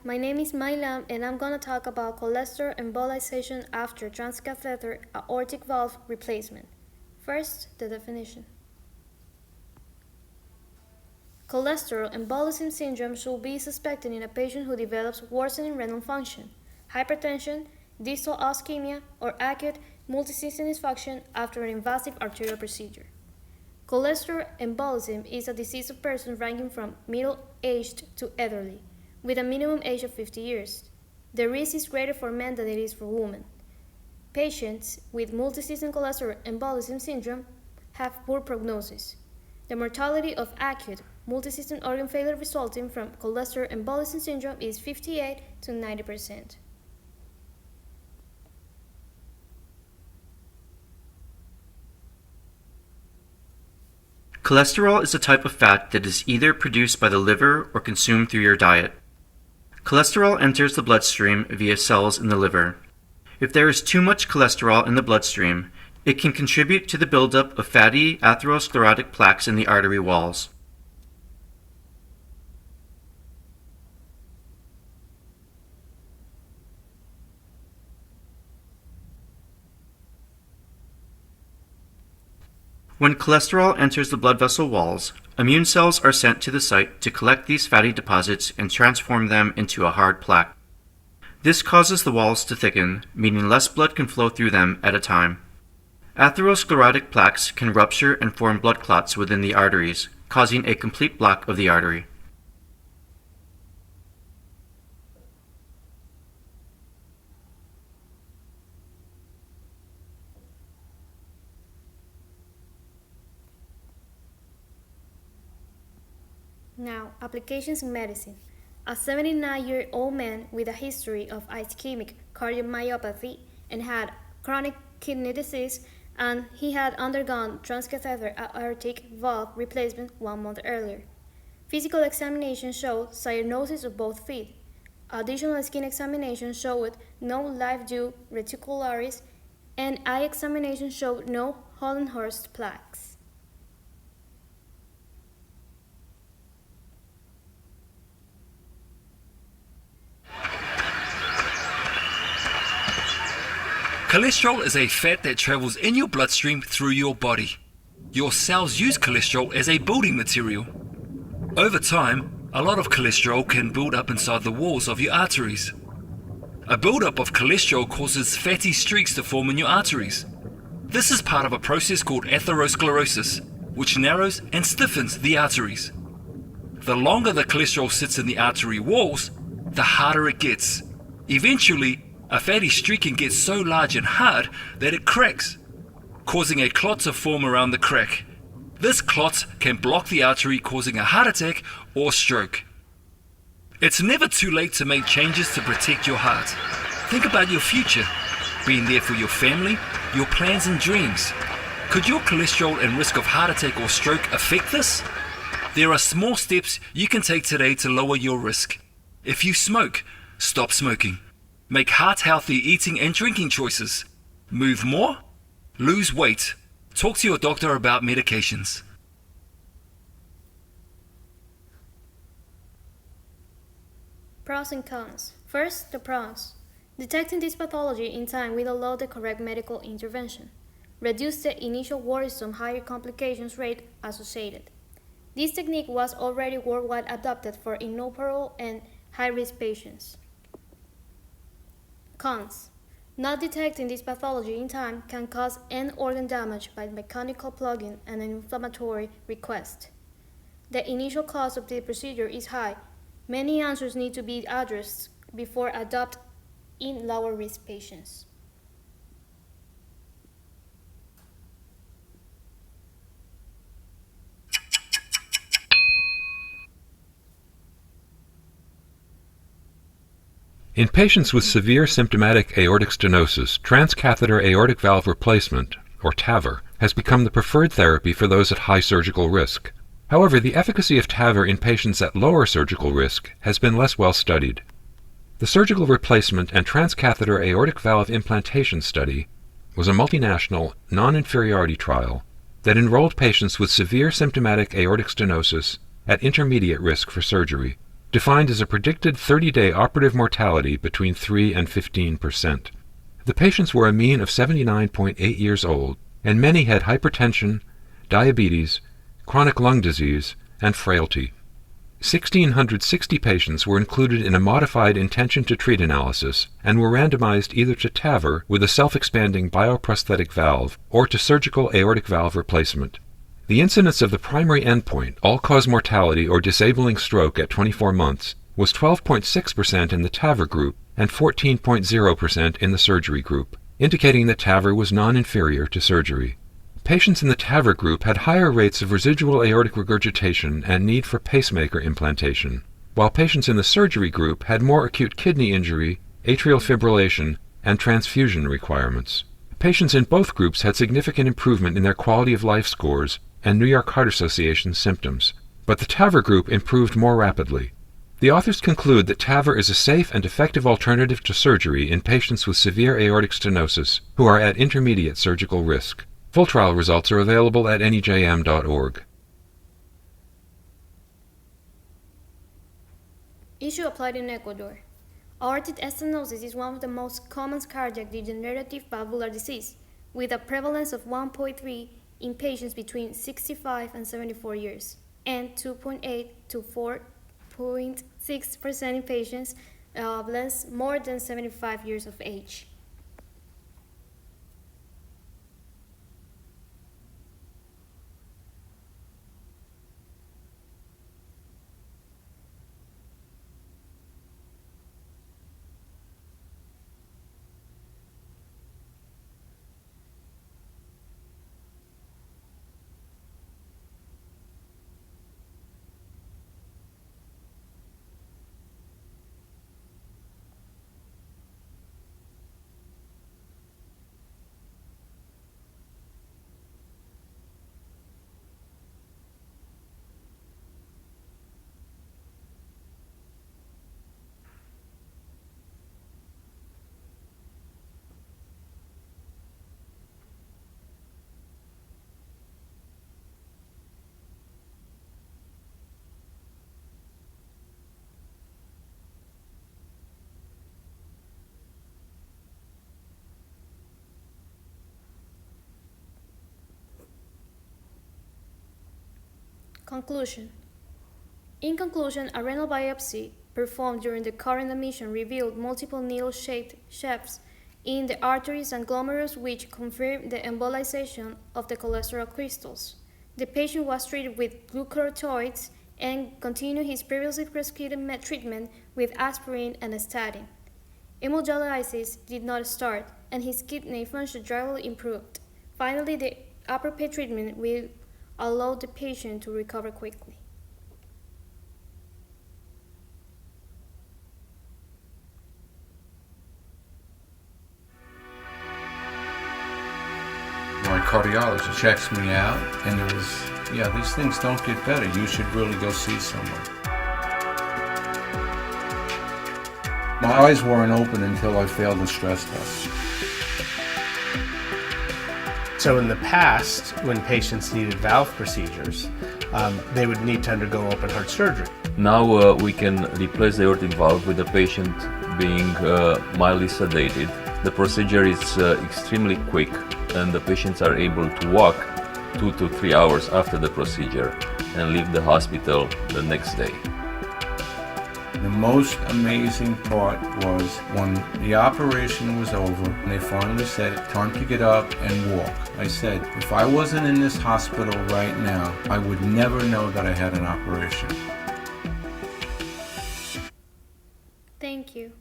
My name is Mailam and I'm going to talk about cholesterol embolization after thranscatheter aortic valve replacement. First, the definition. Cholesterol embolism syndrome should be suspected in a patient who develops worsening renal function, hypertension, distal ischemia, or acute multisystem dysfunction after an invasive arterial procedure. Cholesterol embolism is a disease of persons ranging from middle-aged to elderly, with a minimum age of 50 years. The risk is greater for men than it is for women. Patients with multisystem cholesterol embolism syndrome have poor prognosis. The mortality of acute multisystem organ failure resulting from cholesterol embolism syndrome is 58 to 90%. Cholesterol is a type of fat that is either produced by the liver or consumed through your diet. Cholesterol enters the bloodstream via cells in the liver. If there is too much cholesterol in the bloodstream, it can contribute to the buildup of fatty atherosclerotic plaques in the artery walls. When cholesterol enters the blood vessel walls, immune cells are sent to the site to collect these fatty deposits and transform them into a hard plaque. This causes the walls to thicken, meaning less blood can flow through them at a time. Atherosclerotic plaques can rupture and form blood clots within the arteries, causing a complete block of the artery. Now, applications in medicine. A 79-year-old man with a history of ischemic cardiomyopathy and had chronic kidney disease, and he had undergone transcatheter aortic valve replacement 1 month earlier. Physical examination showed cyanosis of both feet. Additional skin examination showed no live-dew reticularis, and eye examination showed no Hollenhurst plaques. Cholesterol is a fat that travels in your bloodstream through your body. Your cells use cholesterol as a building material. Over time, a lot of cholesterol can build up inside the walls of your arteries. A buildup of cholesterol causes fatty streaks to form in your arteries. This is part of a process called atherosclerosis, which narrows and stiffens the arteries. The longer the cholesterol sits in the artery walls, the harder it gets. Eventually, a fatty streak can get so large and hard that it cracks, causing a clot to form around the crack. This clot can block the artery, causing a heart attack or stroke. It's never too late to make changes to protect your heart. Think about your future, being there for your family, your plans and dreams. Could your cholesterol and risk of heart attack or stroke affect this? There are small steps you can take today to lower your risk. If you smoke, stop smoking. Make heart-healthy eating and drinking choices. Move more. Lose weight. Talk to your doctor about medications. Pros and cons. First, the pros. Detecting this pathology in time will allow the correct medical intervention. Reduce the initial worrisome higher complications rate associated. This technique was already worldwide adopted for inoperable and high-risk patients. Cons. Not detecting this pathology in time can cause end organ damage by mechanical plugging and an inflammatory request. The initial cost of the procedure is high. Many answers need to be addressed before adopted in lower-risk patients. In patients with severe symptomatic aortic stenosis, transcatheter aortic valve replacement, or TAVR, has become the preferred therapy for those at high surgical risk. However, the efficacy of TAVR in patients at lower surgical risk has been less well studied. The surgical replacement and transcatheter aortic valve implantation study was a multinational, non-inferiority trial that enrolled patients with severe symptomatic aortic stenosis at intermediate risk for surgery. defined as a predicted 30-day operative mortality between 3 and 15%. The patients were a mean of 79.8 years old, and many had hypertension, diabetes, chronic lung disease, and frailty. 1,660 patients were included in a modified intention-to-treat analysis and were randomized either to TAVR with a self-expanding bioprosthetic valve or to surgical aortic valve replacement. The incidence of the primary endpoint, all-cause mortality or disabling stroke at 24 months, was 12.6% in the TAVR group and 14.0% in the surgery group, indicating that TAVR was non-inferior to surgery. Patients in the TAVR group had higher rates of residual aortic regurgitation and need for pacemaker implantation, while patients in the surgery group had more acute kidney injury, atrial fibrillation, and transfusion requirements. Patients in both groups had significant improvement in their quality of life scores and New York Heart Association symptoms, but the TAVR group improved more rapidly. The authors conclude that TAVR is a safe and effective alternative to surgery in patients with severe aortic stenosis who are at intermediate surgical risk. Full trial results are available at nejm.org. Issue applied in Ecuador. Aortic stenosis is one of the most common cardiac degenerative valvular disease, with a prevalence of 1.3 in patients between 65 and 74 years, and 2.8 to 4.6% in patients less more than 75 years of age. Conclusion. In conclusion, a renal biopsy performed during the current admission revealed multiple needle-shaped shafts in the arteries and glomerulus, which confirmed the embolization of the cholesterol crystals. The patient was treated with glucocorticoids and continued his previously prescribed treatment with aspirin and a statin. Hemodialysis did not start, and his kidney function gradually improved. Finally, the appropriate treatment will allow the patient to recover quickly. My cardiologist checks me out, and there was, these things don't get better. You should really go see someone. My eyes weren't open until I failed the stress test. So in the past, when patients needed valve procedures, they would need to undergo open heart surgery. Now we can replace the aortic valve with the patient being mildly sedated. The procedure is extremely quick, and the patients are able to walk 2 to 3 hours after the procedure and leave the hospital the next day. The most amazing part was when the operation was over and they finally said, time to get up and walk. I said, if I wasn't in this hospital right now, I would never know that I had an operation. Thank you.